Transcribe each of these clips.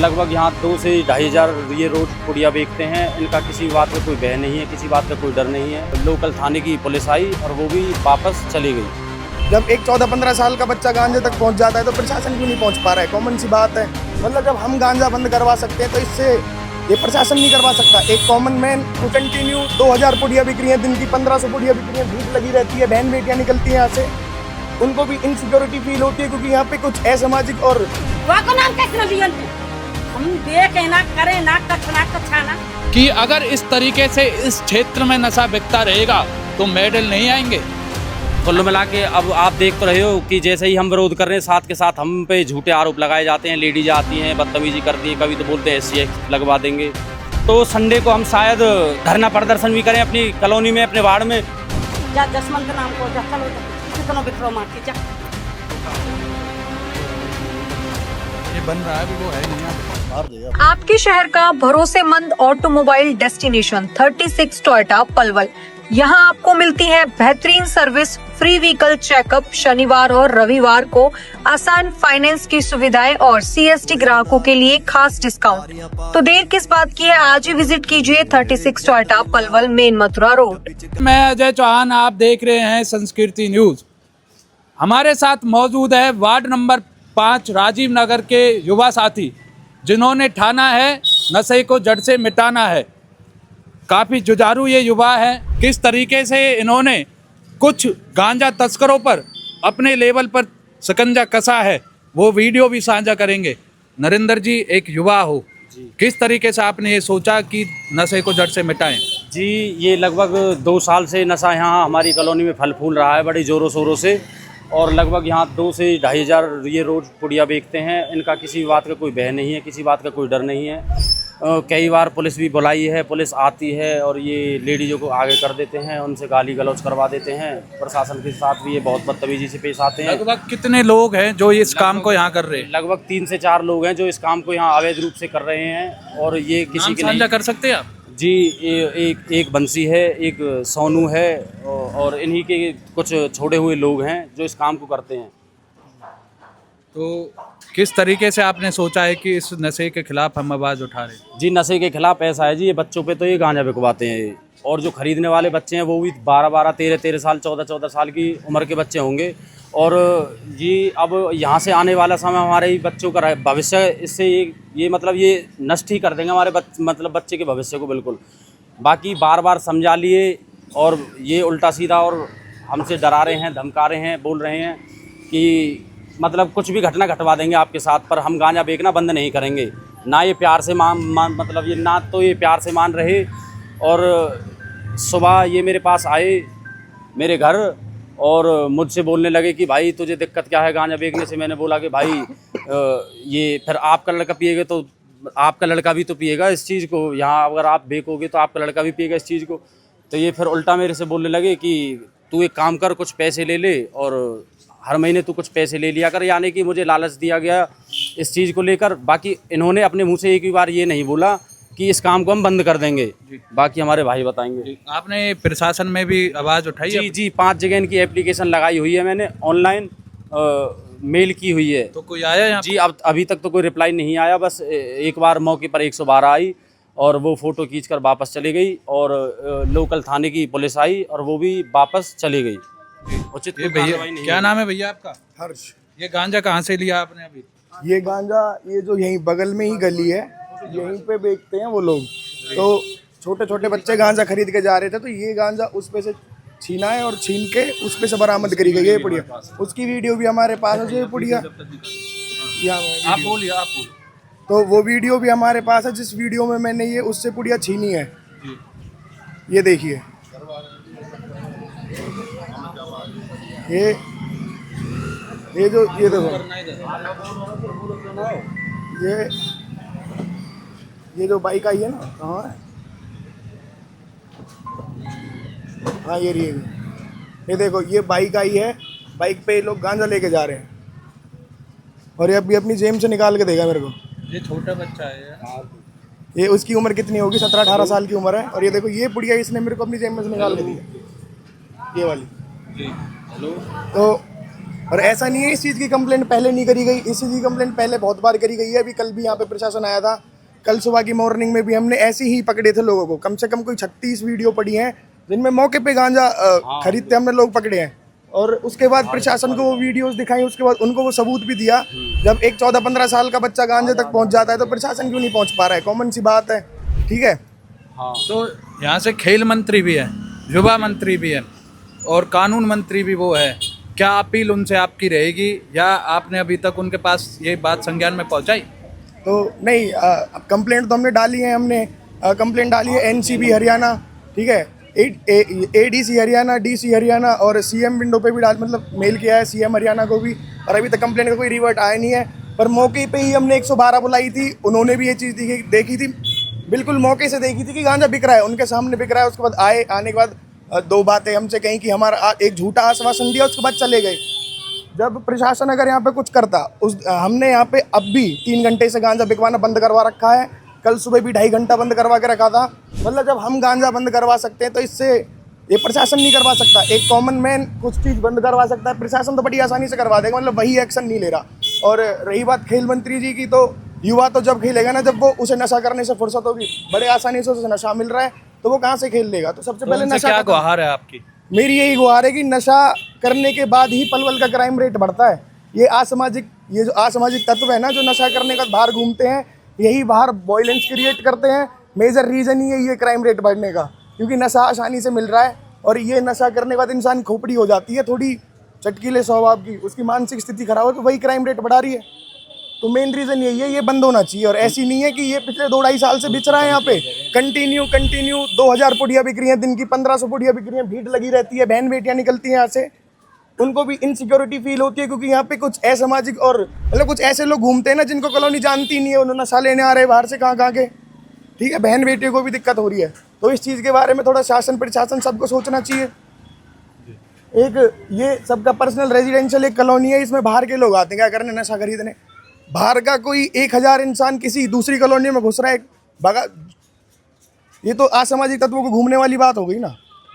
लगभग यहाँ 2 से 2,500 ये रोज पुड़िया बेचते हैं। इनका किसी बात का कोई भय नहीं है, किसी बात का कोई डर नहीं है। लोकल थाने की पुलिस आई और वो भी वापस चली गई। जब एक 14-15 साल का बच्चा गांजे तक पहुंच जाता है तो प्रशासन क्यों नहीं पहुंच पा रहा है? कॉमन सी बात है। मतलब जब हम गांजा बंद करवा सकते हैं तो इससे ये प्रशासन नहीं करवा सकता। एक कॉमन मैन को कंटिन्यू 2000 पुड़िया बिक रही है, दिन की 1500 पुड़िया बिक रही है, भूख लगी रहती है, बहन बेटियाँ निकलती हैं यहाँ से, उनको भी इनसिक्योरिटी फील होती है क्योंकि यहाँ पे कुछ असामाजिक और हम देखे ना करे ना कछाना कि अगर इस तरीके से इस क्षेत्र में नशा बिकता रहेगा तो मेडल नहीं आएंगे। कुल मिला के अब आप देख तो रहे हो कि जैसे ही हम विरोध कर रहे हैं, साथ के साथ हम पे झूठे आरोप लगाए जाते हैं। लेडीज आती हैं, बदतमीजी करती हैं, कभी तो बोलते हैं SC लगवा देंगे। तो संडे को हम शायद धरना प्रदर्शन भी करें अपनी कॉलोनी में, अपने वार्ड में। जा जसवंत नाम को जा, चलो कितना बिक्रो मारती जा। ये बन रहा है वो है नहीं। आपके शहर का भरोसेमंद ऑटोमोबाइल डेस्टिनेशन 36 टोयोटा पलवल। यहाँ आपको मिलती है बेहतरीन सर्विस, फ्री व्हीकल चेकअप, शनिवार और रविवार को आसान फाइनेंस की सुविधाएं और CST ग्राहकों के लिए खास डिस्काउंट। तो देर किस बात की है, आज ही विजिट कीजिए 36 Toyota Palwal, main Mathura road. मैं अजय चौहान, आप देख रहे हैं संस्कृति न्यूज। हमारे साथ मौजूद है वार्ड नंबर 5 राजीव नगर के युवा साथी, जिन्होंने ठाना है नशे को जड़ से मिटाना है। काफ़ी जुझारू ये युवा है। किस तरीके से इन्होंने कुछ गांजा तस्करों पर अपने लेवल पर शिकंजा कसा है, वो वीडियो भी साझा करेंगे। नरेंद्र जी, एक युवा हो, किस तरीके से आपने ये सोचा कि नशे को जड़ से मिटाएं? जी, ये लगभग 2 साल से नशा यहाँ हमारी कॉलोनी में फल फूल रहा है बड़ी ज़ोरों शोरों से। और लगभग यहाँ 2 से 2,500 ये रोज पुड़िया बेचते हैं। इनका किसी बात का कोई भय नहीं है, किसी बात का कोई डर नहीं है। कई बार पुलिस भी बुलाई है, पुलिस आती है और ये लेडीज़ों को आगे कर देते हैं, उनसे गाली गलौज करवा देते हैं। प्रशासन के साथ भी ये बहुत बदतमीजी से पेश आते हैं। लगभग कितने लोग हैं जो इस काम को यहाँ कर रहे हैं? लगभग 3 से 4 लोग हैं जो इस काम को यहाँ अवैध रूप से कर रहे हैं। और ये किसी के साझा कर सकते हैं आप? जी, एक बंसी है, एक सोनू है और इन्हीं के कुछ छोड़े हुए लोग हैं जो इस काम को करते हैं। तो किस तरीके से आपने सोचा है कि इस नशे के खिलाफ हम आवाज़ उठा रहे हैं? जी, नशे के खिलाफ ऐसा है जी, ये बच्चों पे तो ये गांजा बिकवाते हैं और जो खरीदने वाले बच्चे हैं वो भी 12-12, 13-13 साल, 14-14 साल की उम्र के बच्चे होंगे। और जी, अब यहाँ से आने वाला समय हमारे ही बच्चों का भविष्य इससे ये मतलब ये नष्ट ही कर देंगे हमारे बच्चे के भविष्य को बिल्कुल। बाकी बार समझा लिए और ये उल्टा सीधा और हमसे डरा रहे हैं, धमका रहे हैं, बोल रहे हैं कि मतलब कुछ भी घटना घटवा देंगे आपके साथ, पर हम गांजा बेचना बंद नहीं करेंगे। ना ये प्यार से मतलब ये ना तो ये प्यार से मान रहे। और सुबह ये मेरे पास आए मेरे घर और मुझसे बोलने लगे कि भाई तुझे दिक्कत क्या है गांजा बेचने से। मैंने बोला कि भाई ये फिर आपका लड़का पिएगा तो आपका लड़का भी तो पिएगा इस चीज़ को, यहाँ अगर आप बेचोगे तो आपका लड़का भी पिएगा इस चीज़ को। तो ये फिर उल्टा मेरे से बोलने लगे कि तू एक काम कर, कुछ पैसे ले ले और हर महीने तू कुछ पैसे ले लिया कर। यानी कि मुझे लालच दिया गया इस चीज़ को लेकर। बाकी इन्होंने अपने मुंह से एक भी बार ये नहीं बोला कि इस काम को हम बंद कर देंगे। बाकी हमारे भाई बताएंगे। आपने प्रशासन में भी आवाज़ उठाई? जी, 5 जगह इनकी एप्लीकेशन लगाई हुई है मैंने, ऑनलाइन मेल की हुई है। तो कोई आया यहाँ? जी, अब अभी तक तो कोई रिप्लाई नहीं आया। बस एक बार मौके पर 112 आई और वो फ़ोटो खींचकर वापस चली गई। और लोकल थाने की पुलिस आई और वो भी वापस चली गई। उचित भैया, क्या नाम है भैया आपका? हर्ष। ये गांजा कहाँ से लिया आपने अभी? ये गांजा ये जो यहीं बगल में ही गली है, यहीं पे बेचते हैं वो लोग। तो छोटे छोटे बच्चे गांजा खरीद के जा रहे थे तो ये गांजा उस पे से छीना है और छीन के उस पे से बरामद करी गई है पुड़िया। उसकी वीडियो भी हमारे पास है, जो पुड़िया आप बोलिए, आप बोलिए। तो वो वीडियो भी हमारे पास है जिस वीडियो में मैंने ये उससे पुड़िया छीनी है। ये देखिए, ये देखो, ये जो बाइक आई है ना, कहाँ है? हाँ, ये देखो, ये बाइक आई है, बाइक पे लोग गांजा लेके जा रहे हैं और ये अभी अपनी जेब से निकाल के देगा मेरे को। ये छोटा बच्चा है, ये उसकी उम्र कितनी होगी? 17-18 साल की उम्र है। और ये देखो, ये पुड़िया इसने मेरे को अपनी जेब में से निकाल के दी, ये वाली। जी, हेलो। तो और ऐसा नहीं है इस चीज़ की कंप्लेंट पहले नहीं करी गई, इस चीज़ की कंप्लेंट पहले बहुत बार करी गई है। अभी कल भी यहाँ पे प्रशासन आया था, कल सुबह की मॉर्निंग में भी हमने ऐसे ही पकड़े थे लोगों को। कम से कम कोई 36 वीडियो पड़ी हैं जिनमें मौके पे गांजा खरीदते हमने लोग पकड़े हैं। और उसके बाद प्रशासन को वो वीडियोस दिखाई, उसके बाद उनको वो सबूत भी दिया। जब एक 14-15 साल का बच्चा गांजे तक पहुंच जाता है तो प्रशासन क्यों नहीं पहुंच पा रहा है? कॉमन सी बात है, ठीक है। तो यहाँ से खेल मंत्री भी है, युवा मंत्री भी है और कानून मंत्री भी वो है। क्या अपील उनसे आपकी रहेगी या आपने अभी तक उनके पास ये बात संज्ञान में पहुँचाई? तो नहीं, कंप्लेंट तो हमने डाली है, हमने कंप्लेंट डाली है एनसीबी हरियाणा, ठीक है, एडीसी हरियाणा, डीसी हरियाणा और सीएम विंडो पे भी मतलब मेल किया है सीएम हरियाणा को भी, और अभी तक कंप्लेंट का कोई रिवर्ट आया नहीं है। पर मौके पे ही हमने 112 बुलाई थी, उन्होंने भी ये चीज़ देखी थी, बिल्कुल मौके से देखी थी कि गांजा बिक रहा है, उनके सामने बिक रहा है। उसके बाद आने के बाद 2 बातें हमसे कहीं कि हमारा एक झूठा आश्वासन दिया, उसके बाद चले गए। जब प्रशासन अगर यहाँ पे कुछ करता, हमने यहाँ पे अब भी 3 घंटे से गांजा बिकवाना बंद करवा रखा है, कल सुबह भी 2.5 घंटा बंद करवा के रखा था। मतलब जब हम गांजा बंद करवा सकते हैं तो इससे ये प्रशासन नहीं करवा सकता। एक कॉमन मैन कुछ चीज़ बंद करवा सकता है, प्रशासन तो बड़ी आसानी से करवा देगा, मतलब वही एक्शन नहीं ले रहा। और रही बात खेल मंत्री जी की, तो युवा तो जब खेलेगा ना, जब वो उसे नशा करने से फुर्सत होगी, बड़े आसानी से उसे नशा मिल रहा है, तो वो कहाँ से खेल लेगा? तो सबसे पहले नशा क्या गुहार है आपकी? मेरी यही गुहार है कि नशा करने के बाद ही पलवल का क्राइम रेट बढ़ता है। ये जो असामाजिक तत्व है ना, जो नशा करने का बाहर घूमते हैं, यही बाहर वॉयलेंस क्रिएट करते हैं। मेजर रीज़न ही है ये क्राइम रेट बढ़ने का, क्योंकि नशा आसानी से मिल रहा है। और ये नशा करने के बाद इंसान खोपड़ी हो जाती है, थोड़ी चटकीले स्वभाव की, उसकी मानसिक स्थिति खराब हो, तो वही क्राइम रेट बढ़ा रही है। तो मेन रीज़न यही है, ये बंद होना चाहिए। और ऐसी नहीं है कि ये पिछले 2-2.5 साल से बिच रहा है यहाँ पे, कंटिन्यू 2000 पुड़िया बिक रही हैं दिन की, 1500 पुड़िया बिक रही हैं, भीड़ लगी रहती है, बहन बेटियाँ निकलती हैं यहाँ से, उनको भी इनसिक्योरिटी फील होती है, क्योंकि यहाँ पे कुछ असामाजिक और मतलब कुछ ऐसे लोग घूमते हैं ना जिनको कॉलोनी जानती नहीं है, उन्होंने नशा लेने आ रहे हैं बाहर से कहाँ के, ठीक है, बहन बेटियों को भी दिक्कत हो रही है। तो इस चीज़ के बारे में थोड़ा शासन प्रशासन सबको सोचना चाहिए। एक ये सबका पर्सनल रेजिडेंशियल एक कॉलोनी है, इसमें बाहर के लोग आते हैं क्या करने? नशा खरीदने। बाहर का कोई 1000 इंसान किसी दूसरी कॉलोनी में घुस रहा है, भगा, ये तो असामाजिक तत्वों को घूमने वाली बात हो गई ना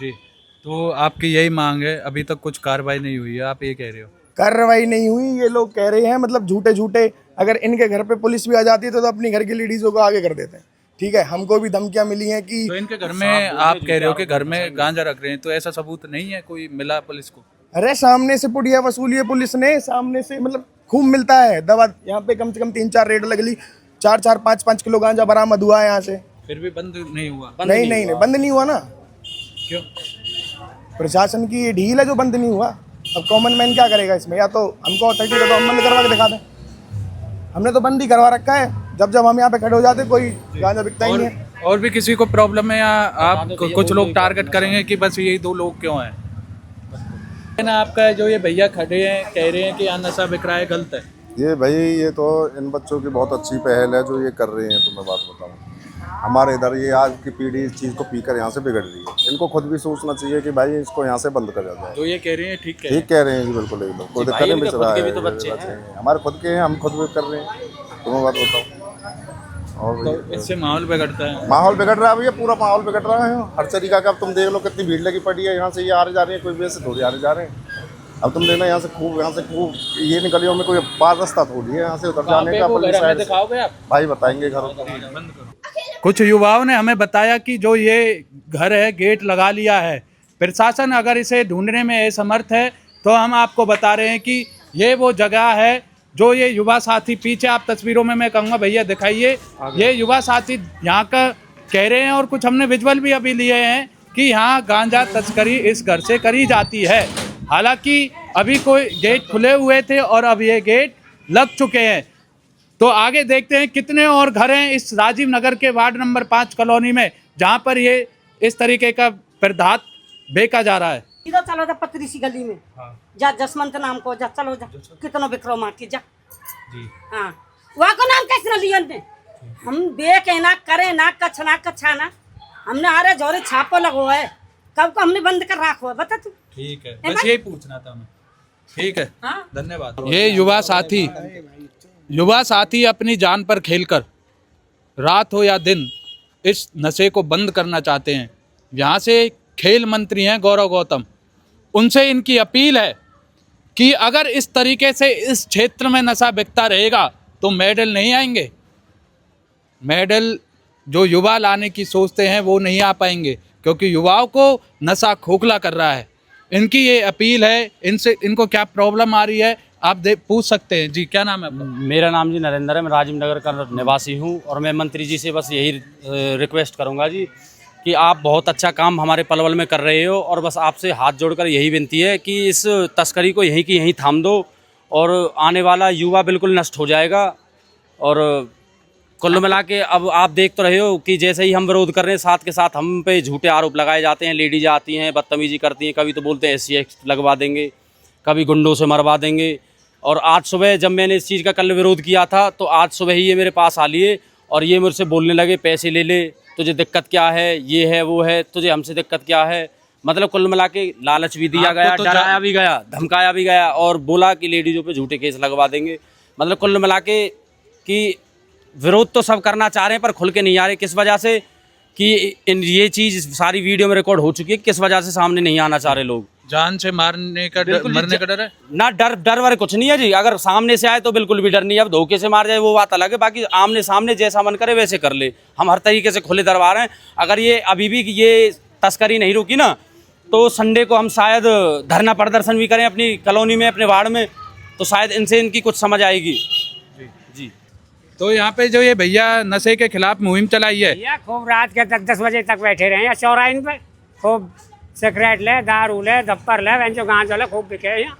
जी। तो आपकी यही मांग है, अभी तक कुछ कार्रवाई नहीं हुई है, आप ये कह रहे हो? कार्रवाई नहीं हुई, ये लोग कह रहे हैं, मतलब झूठे। अगर इनके घर पे पुलिस भी आ जाती है तो अपनी घर की लेडीज़ों को आगे कर देते हैं, ठीक है। हमको भी धमकियां मिली हैं कि तो इनके घर में आप कह रहे हो कि घर में गांजा रख रहे हैं, तो ऐसा सबूत नहीं है कोई मिला पुलिस को? अरे सामने से पुड़िया वसूली है पुलिस ने, सामने से, मतलब खूब मिलता है दवा। यहाँ पे कम से कम 3-4 रेड लग ली, 4-4, 5-5 किलो गांजा बरामद हुआ है यहाँ से। फिर भी बंद नहीं हुआ? नहीं, बंद नहीं हुआ ना। क्यों? प्रशासन की ये ढील है जो बंद नहीं हुआ। अब कॉमन मैन क्या करेगा इसमें? या तो हमको अथॉरिटी को तो हम बंद करवा के दिखा दें, हमने तो बंद ही करवा रखा है। जब हम यहाँ पे खड़े हो जाते कोई गांजा बिकता ही नहीं है। और भी किसी को प्रॉब्लम है या आप कुछ लोग टारगेट करेंगे कि बस यही 2 लोग क्यों हैं? ना आपका जो ये भैया खड़े हैं कह रहे हैं कि यहाँ नशा बिक रहा है, गलत है ये भाई? ये तो इन बच्चों की बहुत अच्छी पहल है जो ये कर रहे हैं। तो मैं बात बताऊँ, हमारे इधर ये आज की पीढ़ी इस चीज़ को पीकर यहाँ से बिगड़ रही है। इनको खुद भी सोचना चाहिए कि भाई इसको यहाँ से बंद कर जाए। जो ये कह रहे हैं ठीक कह रहे हैं जी, बिल्कुल एकदम। कोई दिक्कत नहीं, बिच रहा है, हमारे खुद के हैं, हम खुद भी कर रहे हैं। तो मैं बात बताऊँ, और तो इससे माहौल बिगड़ता है। माहौल बिगड़ रहा है भैया, पूरा माहौल बिगड़ रहा है हर तरीका का। अब तुम देख लो कितनी भीड़ लगी पड़ी है, यहाँ से ये आ रहे जा रहे हैं, कोई वैसे थोड़ी आ रहे जा रहे हैं। अब तुम देखना यहाँ से खूब ये निकलियों में कोई बार रास्ता थोड़ी है यहाँ से उधर जाने का। पुलिस साइड दिखाओगे आप? भाई बताएंगे घर। कुछ युवाओं ने हमें बताया कि जो ये घर है गेट लगा लिया है, प्रशासन अगर इसे ढूंढने में असमर्थ है तो हम आपको बता रहे हैं कि ये वो जगह है जो ये युवा साथी, पीछे आप तस्वीरों में मैं कहूँगा भैया दिखाइए, ये युवा साथी यहाँ का कह रहे हैं। और कुछ हमने विजुअल भी अभी लिए हैं कि यहाँ गांजा तस्करी इस घर से करी जाती है। हालांकि अभी कोई गेट खुले हुए थे और अब ये गेट लग चुके हैं। तो आगे देखते हैं कितने और घर हैं इस राजीव नगर के वार्ड नंबर 5 कॉलोनी में जहां पर ये इस तरीके का पदार्थ बेचा जा रहा है। इधर चलो जा पतरी सी गली में, जा जसवंत नाम को, जा चलो जा, कितना बिक्रो मार के जा जी। हाँ, वहाँ को नाम कैसे लियन ने हम देखे ना करे ना कच्छा ना, हमने आ रहे जोरे छापो लगो है, कब को हमने बंद कर रखो है, बता तू। ठीक है, बस यही पूछना था हमें। ठीक है, धन्यवाद। ये युवा साथी अपनी जान पर खेलकर रात हो या दिन इस नशे को बंद करना चाहते हैं। यहाँ से खेल मंत्री हैं गौरव गौतम, उनसे इनकी अपील है कि अगर इस तरीके से इस क्षेत्र में नशा बिकता रहेगा तो मेडल नहीं आएंगे। मेडल जो युवा लाने की सोचते हैं वो नहीं आ पाएंगे, क्योंकि युवाओं को नशा खोखला कर रहा है। इनकी ये अपील है, इनसे इनको क्या प्रॉब्लम आ रही है आप पूछ सकते हैं। जी क्या नाम है आपका? मेरा नाम जी नरेंद्र है, मैं राजीव नगर का निवासी हूँ। और मैं मंत्री जी से बस यही रिक्वेस्ट करूँगा जी कि आप बहुत अच्छा काम हमारे पलवल में कर रहे हो, और बस आपसे हाथ जोड़कर यही विनती है कि इस तस्करी को यहीं की यहीं थाम दो, और आने वाला युवा बिल्कुल नष्ट हो जाएगा। और कुल मिला के अब आप देख तो रहे हो कि जैसे ही हम विरोध कर रहे हैं, साथ के साथ हम पे झूठे आरोप लगाए जाते हैं। लेडीज आती हैं, बदतमीजी करती हैं, कभी तो बोलते हैं SC एक्ट लगवा देंगे, कभी गुंडों से मरवा देंगे। और आज सुबह जब मैंने इस चीज़ का कल विरोध किया था, तो आज सुबह ही ये मेरे पास आ लिए और ये मुझसे बोलने लगे पैसे ले ले, तुझे दिक्कत क्या है, ये है वो है, तुझे हमसे दिक्कत क्या है। मतलब कुल मिला के लालच भी दिया गया, तो डराया भी गया, धमकाया भी गया, और बोला कि लेडीज़ों पे झूठे केस लगवा देंगे। मतलब कुल मिला के कि विरोध तो सब करना चाह रहे हैं पर खुल के नहीं आ रहे। किस वजह से कि ये चीज़ सारी वीडियो में रिकॉर्ड हो चुकी है, किस वजह से सामने नहीं आना चाह रहे लोग। जान से मरने का डर है ना? डर वर कुछ नहीं है जी। अगर सामने से आए तो बिल्कुल भी डर नहीं है। अब धोखे से मार जाए वो बात अलग है, बाकी आमने सामने जैसा मन करे वैसे कर ले। हम हर तरीके से खुले दरबार हैं। अगर ये अभी भी ये तस्करी नहीं रुकी ना, तो संडे को हम शायद धरना प्रदर्शन भी करें अपनी कॉलोनी में, अपने वार्ड में, तो शायद इनसे इनकी कुछ समझ आएगी जी। तो यहाँ पे जो ये भैया नशे के खिलाफ मुहिम चलाई है, भैया खूब रात के 10 बजे तक बैठे रहे हैं चौराहे पे। खूब सिगरेट ले, दारू ले, धप्पर ले, जो गाँव चले खूब बिके यहाँ।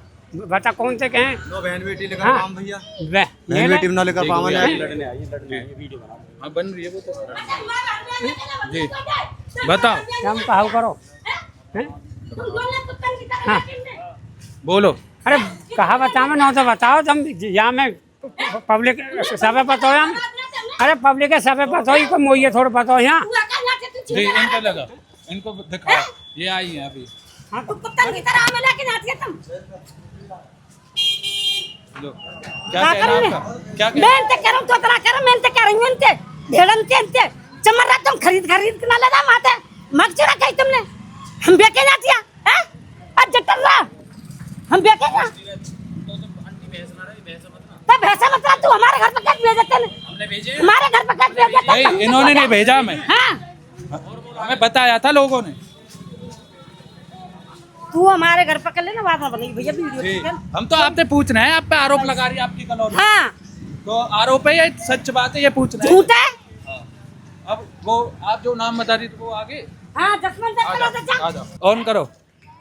बता कौन से कहें? बहन बेटी लेकर हाँ। काम भैया, वे बहन बेटी ना लेकर काम है। हाँ बन रही है वो तो। जी बताओ, हम कहा करो हैं? हाँ बोलो। अरे कहा बताओ ना तो बताओ। तुम यहाँ में पब्लिक सबे पता हो यहाँ। अरे पब्लिक है सबे पता हो, कोई मोइए थोड़ा पता हो यहाँ। जी इनको लगा, इनको दिखाओ, ये आई है अभी। हाँ तो कुत्तन की तरह हमें लेके जाती है तुम। लो, क्या कहना आपका? क्या कहना? मैं इनते करूँ तो तरह करूँ, मैं इनते कह रही हूँ इनते भेड़न के इनते चमर रहा तुम खरीद के ना लगा माते मत चुरा कहीं तुमने। हम बेके जाती है अब जटर रहा हम बेके ना तो भैंसा मत रहा। तू हमारे घर पर कट भेज देते, हमारे घर पर कट भेज देते। नहीं इन्होंने नहीं भेजा हमें, हाँ हमें बताया था लोगों ने। तू हमारे घर पर कर लेना, बात ना बनेगी भैया वीडियो ठीक है। हम तो आपसे पूछ रहे हैं, आप पे आरोप लगा रही है आपकी कॉलोनी। हाँ तो आरोप है या सच बात है ये पूछ रहे हैं? झूठ है। अब वो आप जो नाम बता रही थी वो आगे हाँ 10 मिनट आ जाओ, ऑन करो।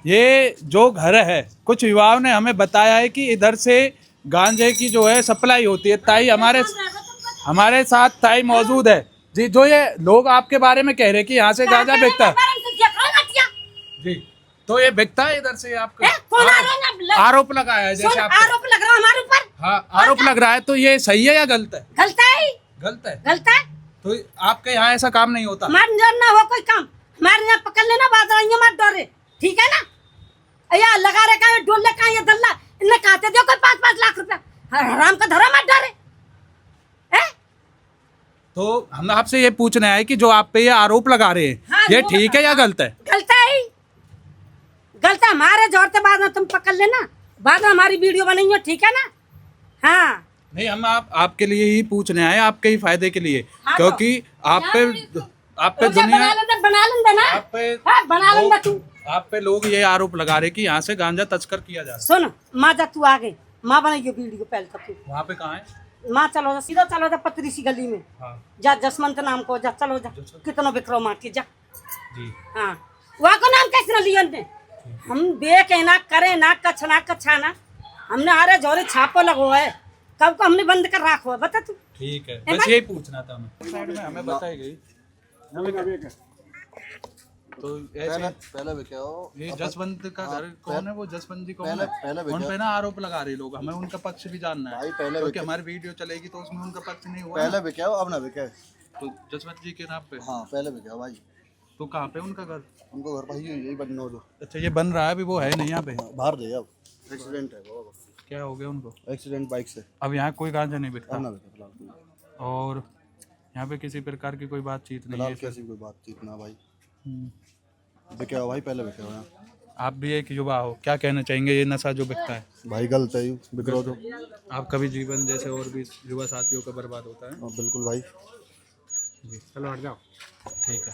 ये जो घर है, कुछ युवाओं ने हमें बताया है कि इधर से गांजे की जो है सप्लाई होती है। ताई हमारे साथ ताई मौजूद है जी। जो ये लोग आपके बारे में कह रहे हैं कि यहाँ से गांजा बिकता है जी, तो ये बिकता है इधर से आपका? कौन आरोप लगाया है जैसे आप। आरोप लग रहा है हमारे ऊपर। हाँ आरोप लग रहा है, तो ये सही है या गलत है? गलत है, गलत है। गलत है। तो आपके यहाँ ऐसा काम नहीं होता? हमारे यहाँ ना हो कोई काम, हमारे यहाँ पकड़ लेना बात रही मत डरे, ठीक है ना? या लगा रहे का डोले का ये दल्ला इन्हें कहते दो कोई 5-5 लाख रुपया हराम का धरा मत डरे। तो हम आपसे ये पूछना है कि जो आप पे ये आरोप लगा रहे हैं, हाँ, ये ठीक है या गलत है? गलत है, गलत है। हमारे जोर से बाद में तुम पकड़ लेना, बाद में हमारी वीडियो बनेंगे, ठीक है ना? हाँ नहीं हम आपके लिए ही पूछने आए, आपके ही फायदे के लिए। हाँ, क्योंकि आप पे दुनिया, बना लेंगे ना। आप पे हाँ, बना लेंगे तू। आप पे लोग ये आरोप लगा रहे कि यहाँ से गांजा तस्कर किया जा रहा सुन माँ जा तू आगे, माँ बनाइए वीडियो पहले तक तू। है। वहाँ पे कहाँ है? माँ चलो सीधा चलो जा पतरी सी गली में। हाँ जा जसवंत नाम को जा, चलो जा कितना बिक्रो मार के जा। जी हाँ वहाँ को नाम कैसे ना लिया ने? हम बेके ना करे ना कछना कछाना, हमने अरे जोरे छापो लगो है, कब को हमने बंद कर रखो है बता तू। ठीक है, बस यही पूछना था हमें। साइड में हमें बताई गई। तो ऐसे पहले भी क्या हो, ये जसवंत का घर कौन है? वो जसवंत जी कौन है? पहले उन पे ना आरोप लगा रहे लोग, हमें उनका पक्ष भी जानना है। भाई पहले क्योंकि हमारी वीडियो चलेगी तो उसमें उनका पक्ष नहीं हुआ पहले ना। भी क्या हो, अब ना भी क्या है। तो जसवंत जी के नाम पे। हाँ पहले भी क्या हो भाई, तो कहाँ पे उनका घर? उनको घर पर ही यही बनना हो जो अच्छा ये बन रहा है अभी, वो है नहीं यहाँ पे? बाहर दे अब एक्सीडेंट है बाबा। क्या हो गया उनको? एक्सीडेंट बाइक से। अब यहाँ कोई गांजा नहीं अब बिकता ना बिके फिलहाल, और यहाँ पे किसी प्रकार की कोई बातचीत नहीं फिलहाल है? कैसी कोई बातचीत ना भाई। हम्म। बिके हो भाई, पहले बिके हो यहाँ। आप भी एक युवा हो, क्या कहना चाहेंगे ये नशा जो बिकता है? भाई गलत है, बिक्रो तो। आपका भी जीवन जैसे और भी युवा साथियों का बर्बाद होता है। बिल्कुल भाई। चलो हट जाओ। ठीक है।